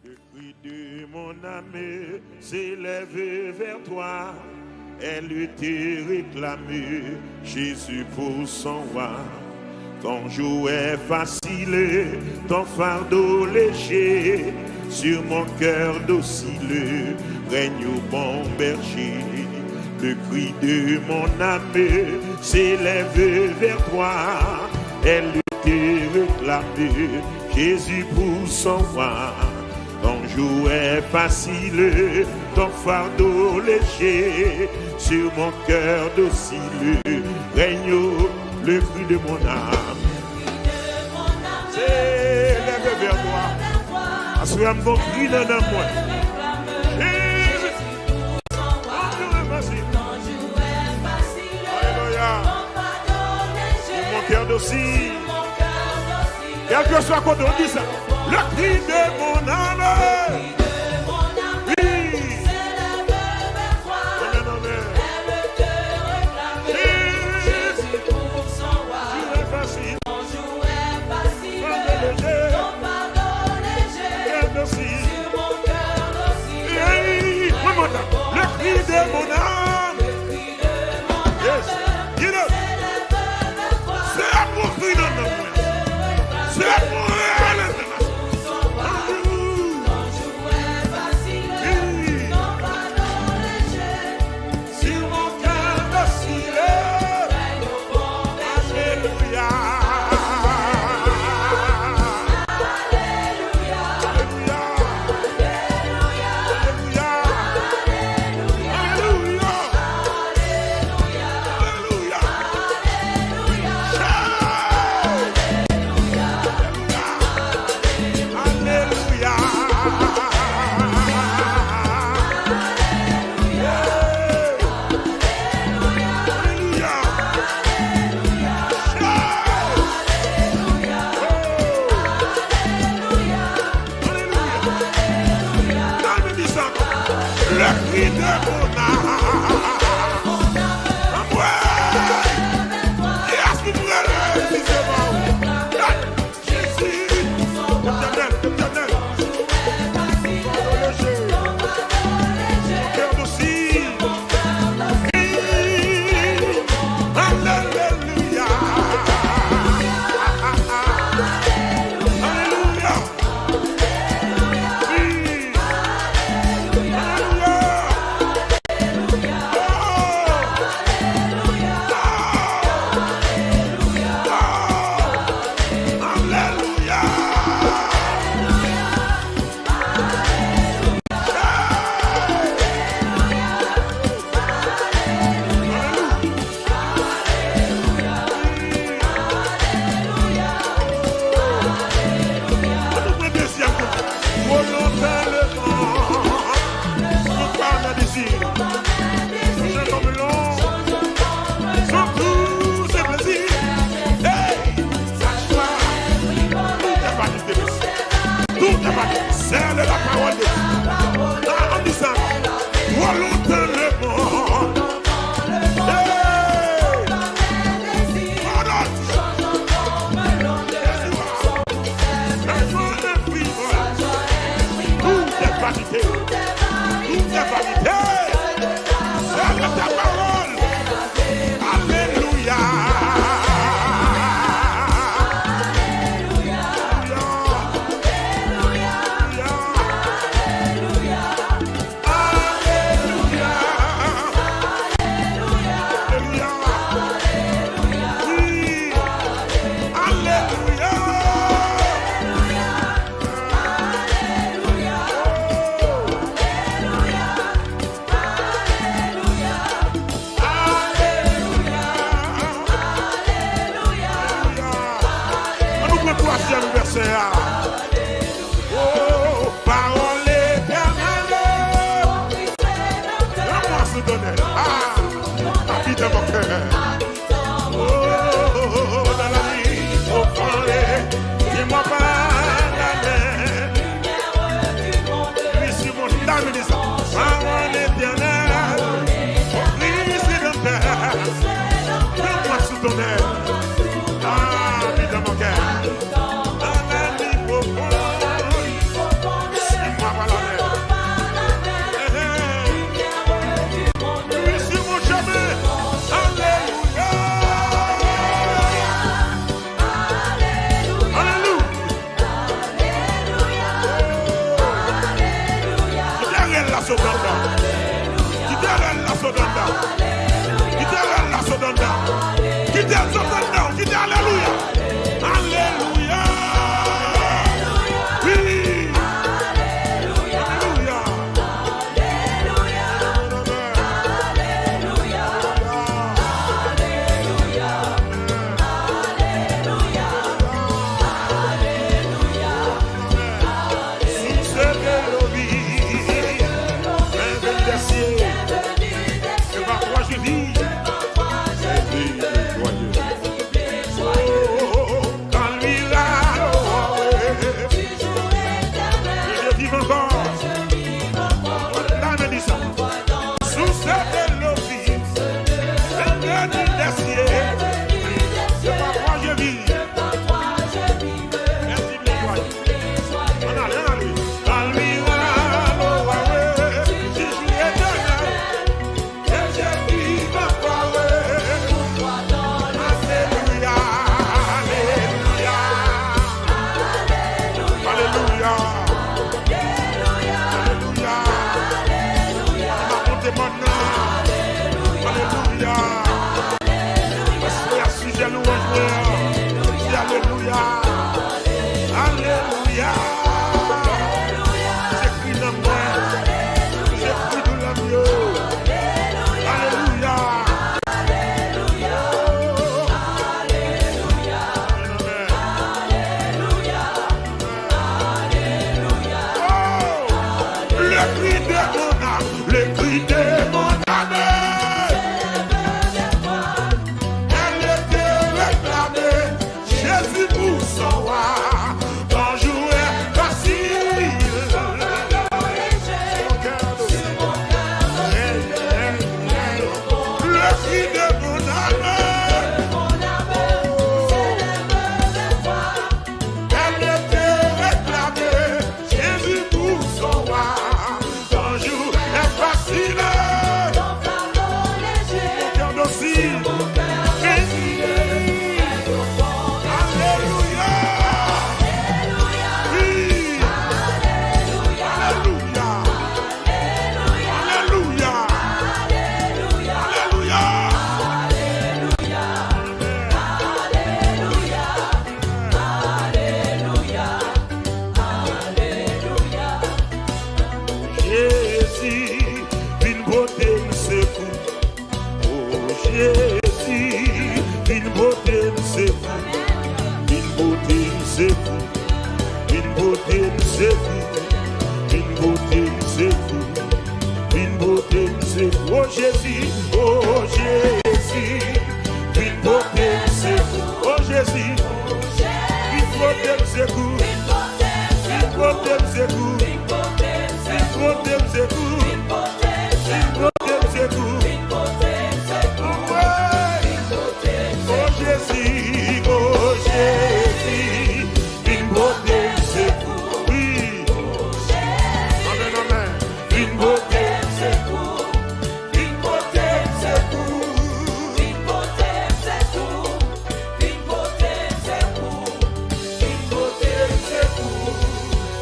Le cri de mon âme s'élève vers toi. Elle te réclame, Jésus pour son roi. Ton jouet facile, ton fardeau léger, sur mon cœur docile, règne au bon berger. Le cri de mon âme s'élève vers toi. Elle te réclame, Jésus pour son roi. Ton jouet facile, ton fardeau léger, sur mon cœur docile, règne le cri de mon âme. S'élève vers toi. Assurez mon cri dans moi. Jésus, ton jouet facile. Alléluia. Sur mon cœur docile. Quel que soit quand on dit ça, le cri de mon âme. Le cri de mon âme. Yes. You know. C'est à mon cri de mon âme. C'est à mon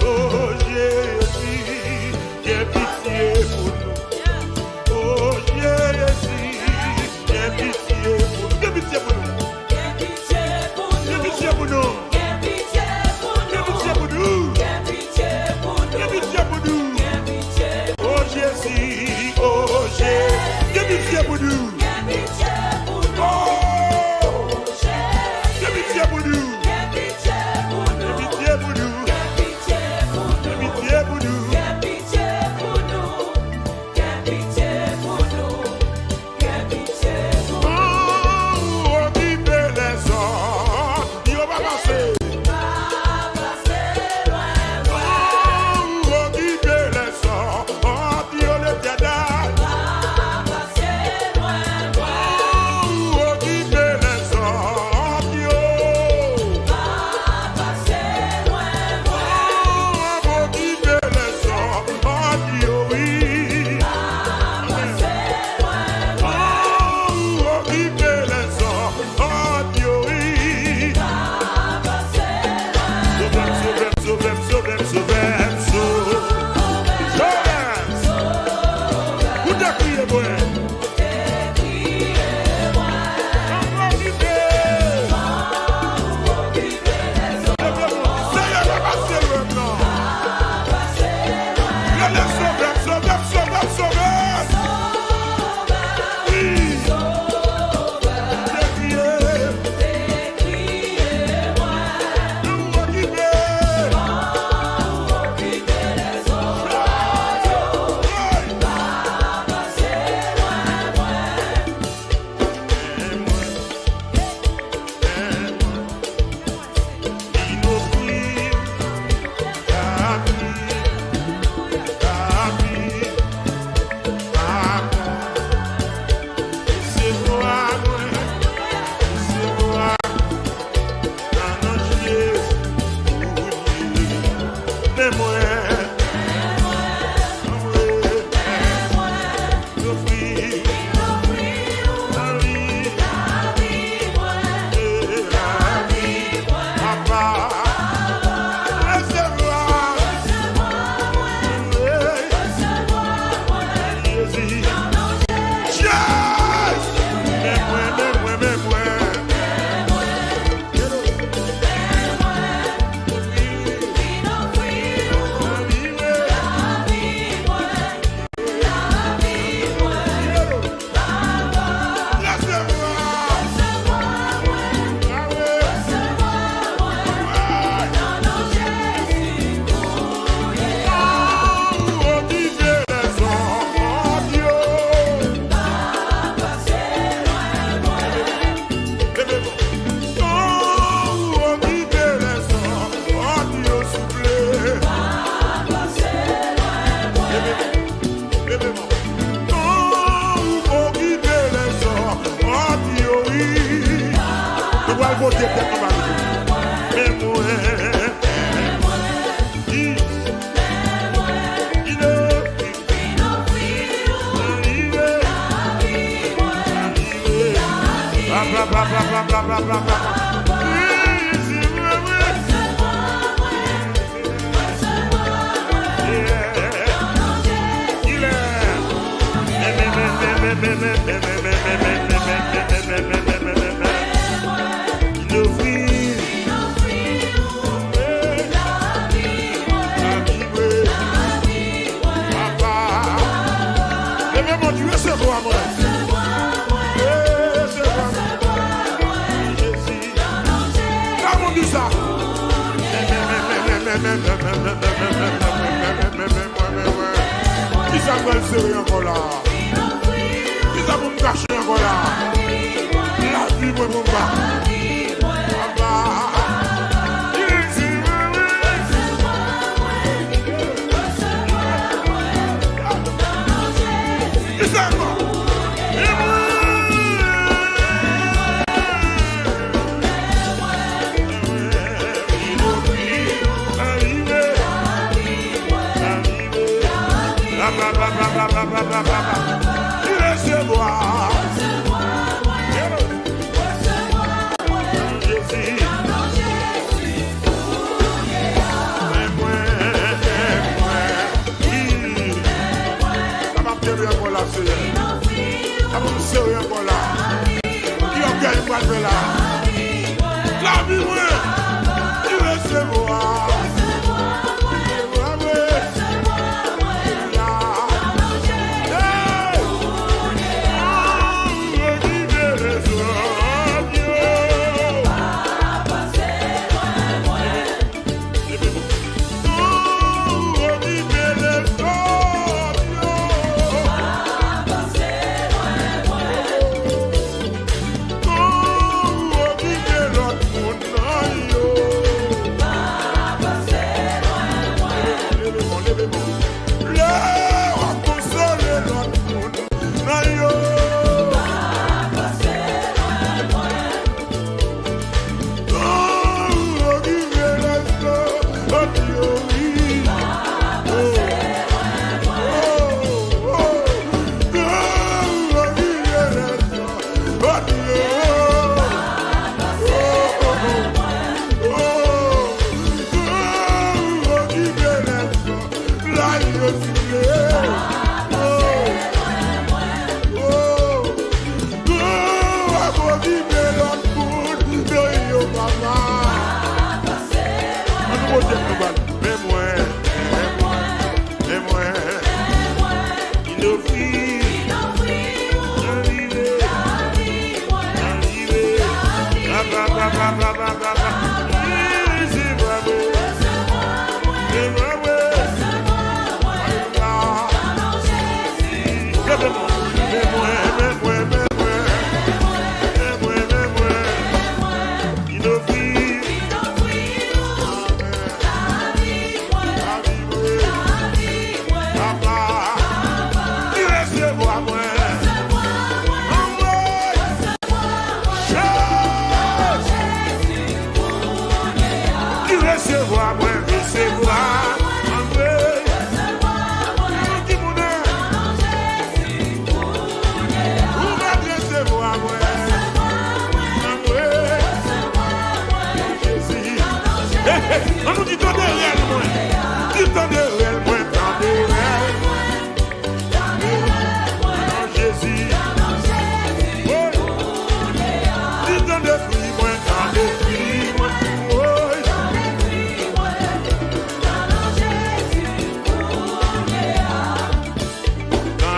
Oh, yeah.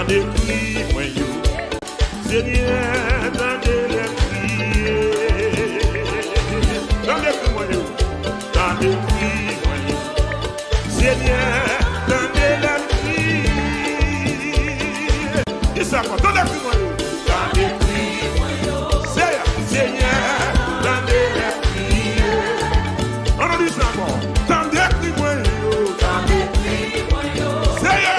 des cris, moi, Seigneur, tendez les cris. Dans les cris, moi, dans les cris, moi, Seigneur, tendez les cris. Et ça, quoi, dans les cris, moi, dans les cris, Seigneur, tendez les cris. On a dit ça encore, tendez les cris, moi, dans les cris, moi, Seigneur.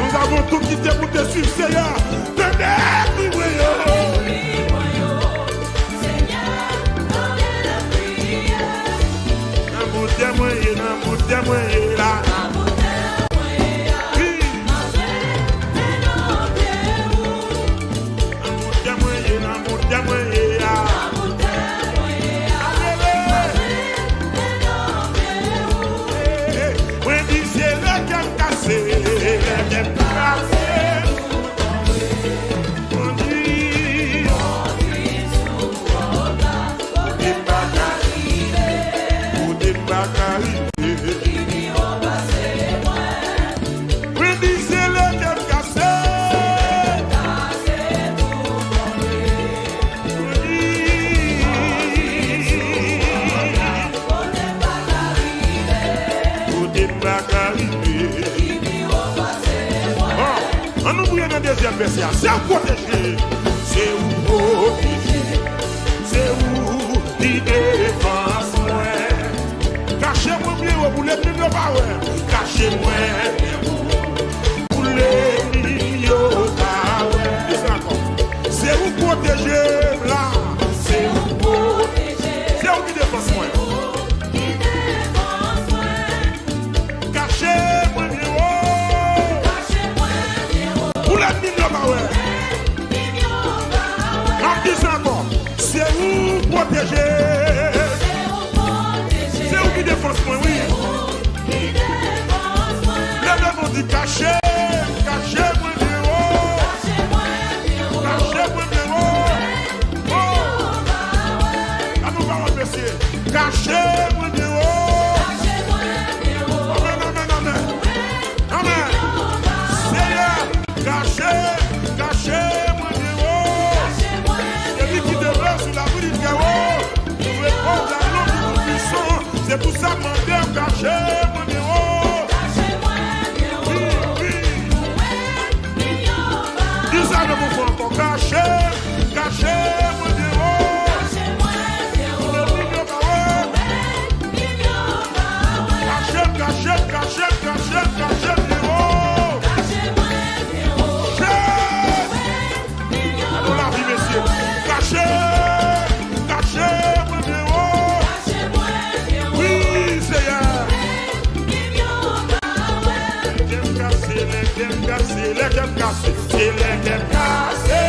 Nous avons tout quitté pour te suivre, Seigneur. Deuxième verset, c'est où protéger, c'est où protéger, c'est où il défense moi. Cachez-moi bien, vous les mieux pas ouais. Cachez-moi, vous les mieux pas ouais. protéger. C'est où qui défense moi, oui. Le monde dit caché, caché moi de haut. Caché moi de haut. Oh. À nous parler, monsieur. Caché moi de haut. Amen, amen, amen. Amen. Seigneur, caché, caché moi de haut. Celui qui demeure sur la rue du chaos, vous répondre à l'eau du Tout-Puissant. C'est pour ça que mon Dieu caché moi de haut. Caché, caché, mon Dieu. Caché, caché, caché, caché, caché, allons la vie, messieurs. Caché, caché, mon Dieu. Oui, Seigneur. Les games cassés, les games cassés, les games cassés, c'est les games cassés.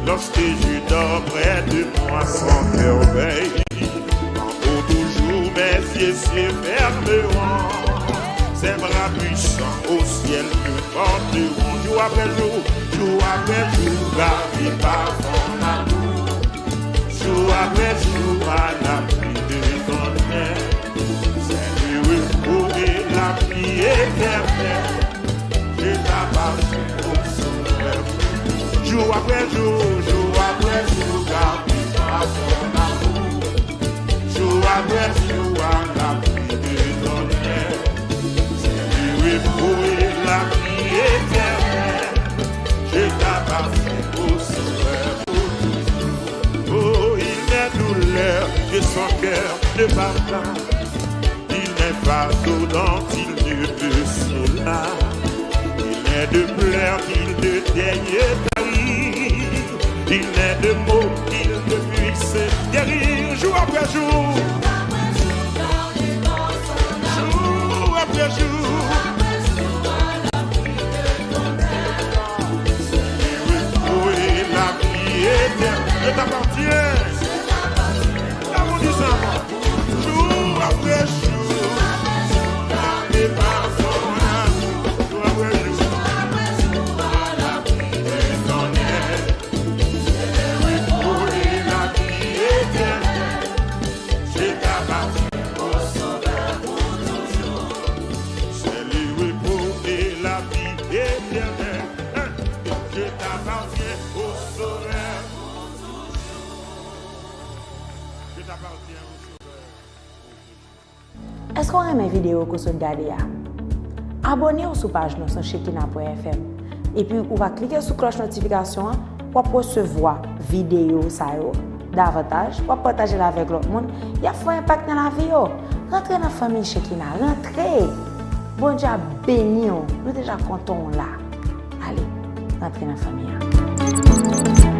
Lorsque je dors près de moi sans merveille, quand toujours mes yeux se fermeront, ses bras puissants au ciel me porteront. Jour après jour, garde par ton amour. Jour après jour, à l'appui de ton aide, c'est le repos et la vie éternelle. Je t'appartiens au Sauveur. Jour après jour, garde par ton amour. Jour après jour, à l'appui de ton aide, c'est le repos et la vie éternelle. Je t'appartiens au Sauveur. Oh, il n'est douleur que son cœur ne bat pas. Il n'est pas dont il ne peut soulager. Il n'est de pleurs qu'il ne daigne tarir. Il n'est de mots qu'il ne puisse guérir. Jour après jour, jour après jour. Je t'appartiens, l'amour du sang, jour après jour, et par son amour, jour après jour, et son aide, c'est lui pour la vie éternelle, je t'appartiens au Sauveur pour toujours, c'est lui pour la vie éternelle, je t'appartiens au Sauveur. Est-ce qu'on aime mes vidéos que vous regardez? Abonnez-vous sur la page sur Shekinah.fm et puis vous va cliquer sur la cloche de notification pour recevoir vidéo davantage, pour partager avec l'autre monde. Il y a un impact dans la vie. Rentrez dans la famille Shekinah, rentrez. Bon Dieu béni, nous déjà contents là. Allez, rentrez dans la famille.